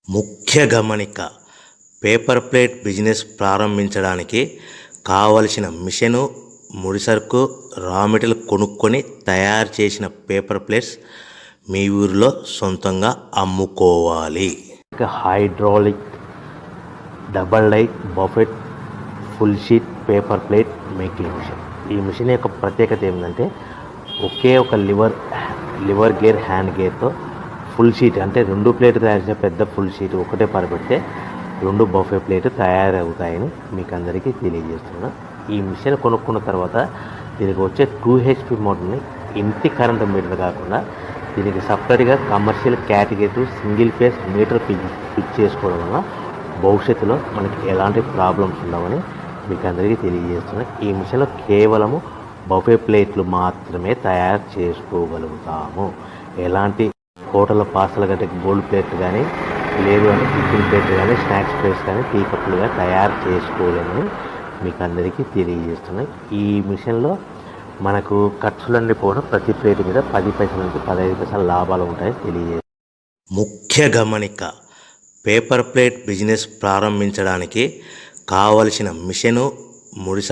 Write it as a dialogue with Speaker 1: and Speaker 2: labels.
Speaker 1: ముఖ్య గమనిక: paper plate business ప్రారంభించడానికి కావలసిన మిషను, ముడిసరుకు, రా మెటీరియల్ కొనుక్కొని తయారు చేసిన పేపర్ ప్లేట్స్ మీ ఊరిలో సొంతంగా అమ్ముకోవాలి. Hydraulic double die buffet full sheet paper plate making machine. ఈ మిషన్ యొక్క ప్రత్యేకత ఏంటంటే ఒకే ఒక లివర్ గేర్, హ్యాండ్ గేర్తో ఫుల్ షీట్ అంటే 2 ప్లేట్ తయారు చేసే పెద్ద ఫుల్ షీట్ ఒకటే పరబెడితే 2 బఫే ప్లేట్ తయారవుతాయని మీకు అందరికీ తెలియజేస్తున్నాను. ఈ మిషన్ కొనుక్కున్న తర్వాత దీనికి వచ్చే 2 HP మోటార్ని ఇంటి కరెంటు మీటర్ కాకుండా దీనికి సపరేట్గా commercial category single phase metre fix చేసుకోవడం వల్ల భవిష్యత్తులో మనకి ఎలాంటి ప్రాబ్లమ్స్ ఉండవని మీకు అందరికీ తెలియజేస్తున్నాను. ఈ మిషన్లో కేవలము బఫే ప్లేట్లు మాత్రమే తయారు చేసుకోగలుగుతాము. ఎలాంటి హోటల్ పార్సల్ గట్టే గోల్డ్ ప్లేట్ కానీ, లేదు అంటే టిఫిన్ ప్లేట్ కానీ, స్నాక్స్ ప్లేట్స్ కానీ, టీ కప్పులు కానీ తయారు చేసుకోలేమని మీకు అందరికీ తెలియజేస్తున్నాయి. ఈ మిషన్లో మనకు ఖర్చులన్నీ పోవడం ప్రతి ప్లేట్ మీద 10 పైసల నుంచి 15 పైసల లాభాలు ఉంటాయని తెలియజేస్తాయి. ముఖ్య గమనిక: పేపర్ ప్లేట్ బిజినెస్ ప్రారంభించడానికి కావలసిన మిషను, ముడిసరుకు